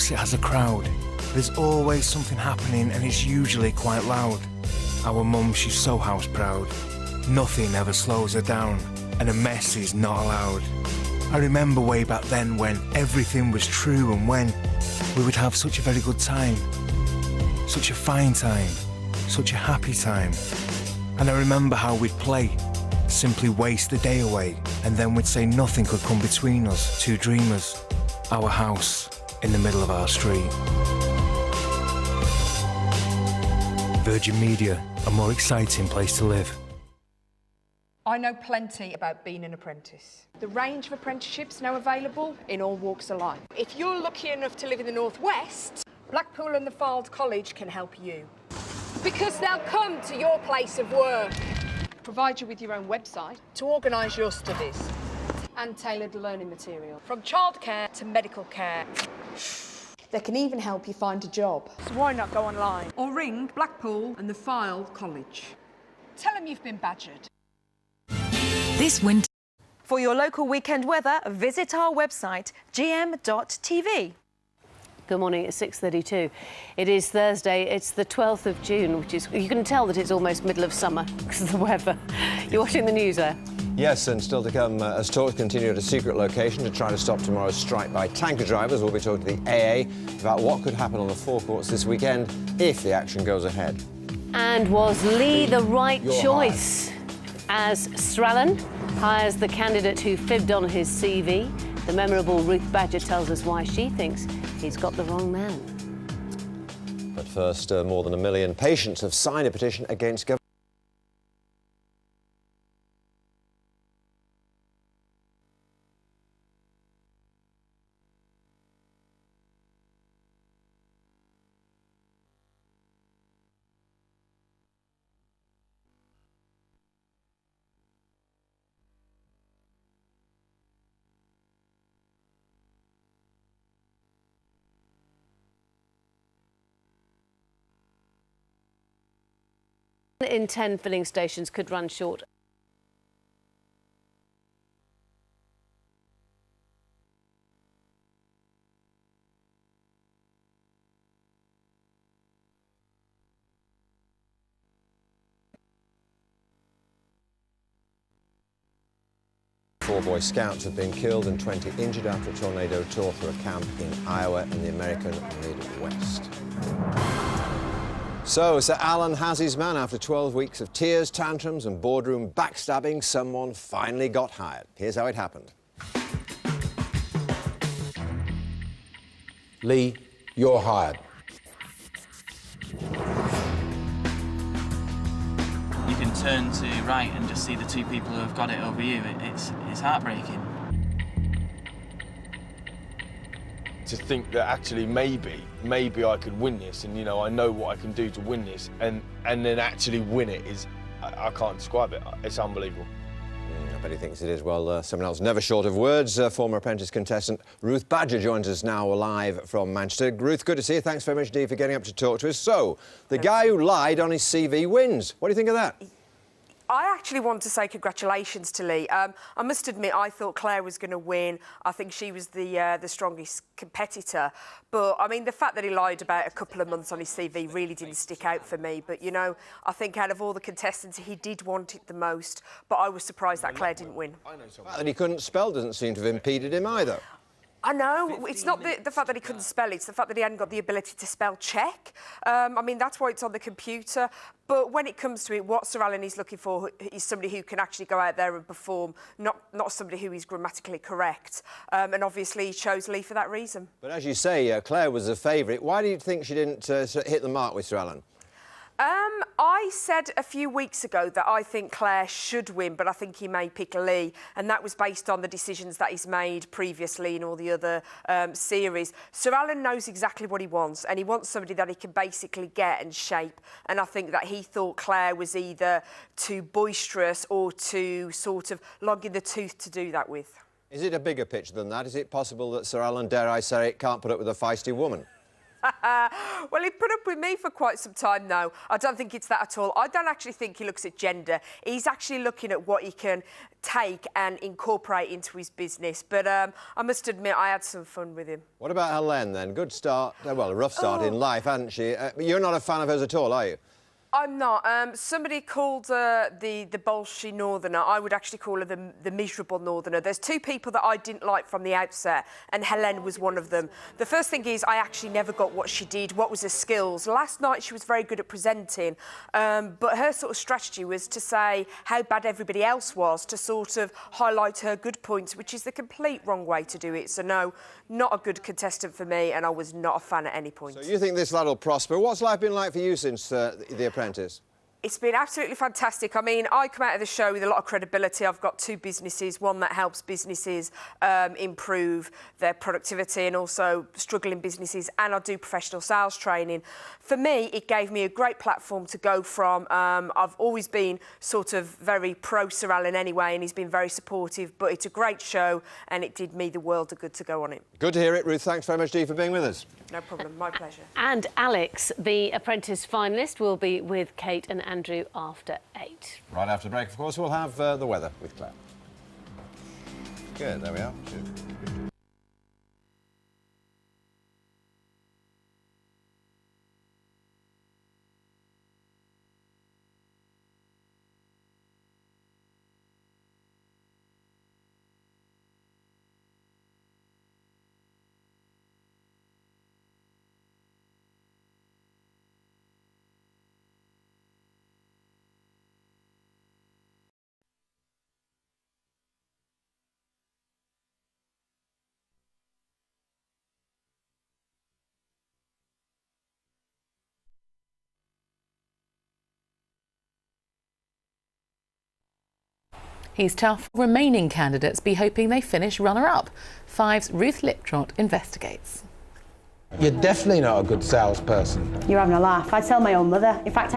box, it has a crowd. There's always something happening and it's usually quite loud. Our mum, she's so house proud. Nothing ever slows her down, and a mess is not allowed. I remember way back then when everything was true and when we would have such a very good time. Such a fine time, such a happy time. And I remember how we'd play, simply waste the day away, and then we'd say nothing could come between us, two dreamers. Our house in the middle of our street. Virgin Media, a more exciting place to live. I know plenty about being an apprentice. The range of apprenticeships now available in all walks of life. If you're lucky enough to live in the Northwest, Blackpool and the Fylde College can help you. Because they'll come to your place of work, provide you with your own website to organise your studies and tailored learning material, from childcare to medical care. They can even help you find a job. So why not go online? Or ring Blackpool and the Fylde College. Tell them you've been badgered. This winter. For your local weekend weather, visit our website, gm.tv. Good morning, it's 6:32. It is Thursday, it's the 12th of June, which is, you can tell that it's almost middle of summer because of the weather. You're watching the news there? Yes, and still to come as talks continue at a secret location to try to stop tomorrow's strike by tanker drivers. We'll be talking to the AA about what could happen on the forecourts this weekend if the action goes ahead. And was Lee the right choice? As Strallen hires the candidate who fibbed on his CV, the memorable Ruth Badger tells us why she thinks he's got the wrong man. But first, more than 1 million patients have signed a petition against government. In 10 filling stations could run short. Four Boy Scouts have been killed and 20 injured after a tornado tore through a camp in Iowa in the American Midwest. So, Sir Alan has his man. After 12 weeks of tears, tantrums and boardroom backstabbing, someone finally got hired. Here's how it happened. Lee, you're hired. You can turn to right and just see the two people who have got it over you. It's heartbreaking. To think that actually maybe I could win this, and you know I know what I can do to win this, and then actually win it is, I can't describe it. It's unbelievable. I bet he thinks it is. Well, someone else never short of words. Former Apprentice contestant Ruth Badger joins us now live from Manchester. Ruth, good to see you. Thanks very much indeed for getting up to talk to us. So, the guy who lied on his CV wins. What do you think of that? I actually want to say congratulations to Lee. I must admit, I thought Claire was going to win. I think she was the strongest competitor. But, I mean, the fact that he lied about a couple of months on his CV really didn't stick out for me. But, you know, I think out of all the contestants, he did want it the most. But I was surprised that Claire didn't win. The fact that he couldn't spell doesn't seem to have impeded him either. I know, it's not the fact that he couldn't spell, it's the fact that he hadn't got the ability to spell check. I mean, that's why it's on the computer. But when it comes to it, what Sir Alan is looking for is somebody who can actually go out there and perform, not somebody who is grammatically correct. And obviously he chose Lee for that reason. But as you say, Claire was a favourite. Why do you think she didn't hit the mark with Sir Alan? I said a few weeks ago that I think Claire should win, but I think he may pick Lee, and that was based on the decisions that he's made previously in all the other series. Sir Alan knows exactly what he wants, and he wants somebody that he can basically get and shape, and I think that he thought Claire was either too boisterous or too sort of long in the tooth to do that with. Is it a bigger picture than that? Is it possible that Sir Alan, dare I say it, can't put up with a feisty woman? Well, he put up with me for quite some time now. I don't think it's that at all. I don't actually think he looks at gender. He's actually looking at what he can take and incorporate into his business. But I must admit, I had some fun with him. What about Helene then? Good start, well, a rough start in life, hadn't she? You're not a fan of hers at all, are you? I'm not. Somebody called the Bolshe Northerner. I would actually call her the miserable Northerner. There's two people that I didn't like from the outset, and Helene was one of them. The first thing is I actually never got what she did, what was her skills. Last night she was very good at presenting, but her sort of strategy was to say how bad everybody else was, to sort of highlight her good points, which is the complete wrong way to do it. So no, not a good contestant for me, and I was not a fan at any point. So you think this lad will prosper. What's life been like for you since The Apprentice? It's been absolutely fantastic. I mean, I come out of the show with a lot of credibility. I've got two businesses, one that helps businesses improve their productivity and also struggling businesses, and I do professional sales training. For me, it gave me a great platform to go from. I've always been sort of very pro Sir Alan anyway, and he's been very supportive, but it's a great show and it did me the world of good to go on it. Good to hear it, Ruth. Thanks very much, Dee, for being with us. No problem, my pleasure. And Alex, the Apprentice finalist, will be with Kate and Andrew after 8. Right after the break, of course, we'll have the weather with Claire. Good, there we are. He's tough. Remaining candidates be hoping they finish runner-up. 5's Ruth Liptrot investigates. You're definitely not a good salesperson. You're having a laugh. I'd tell my own mother. In fact,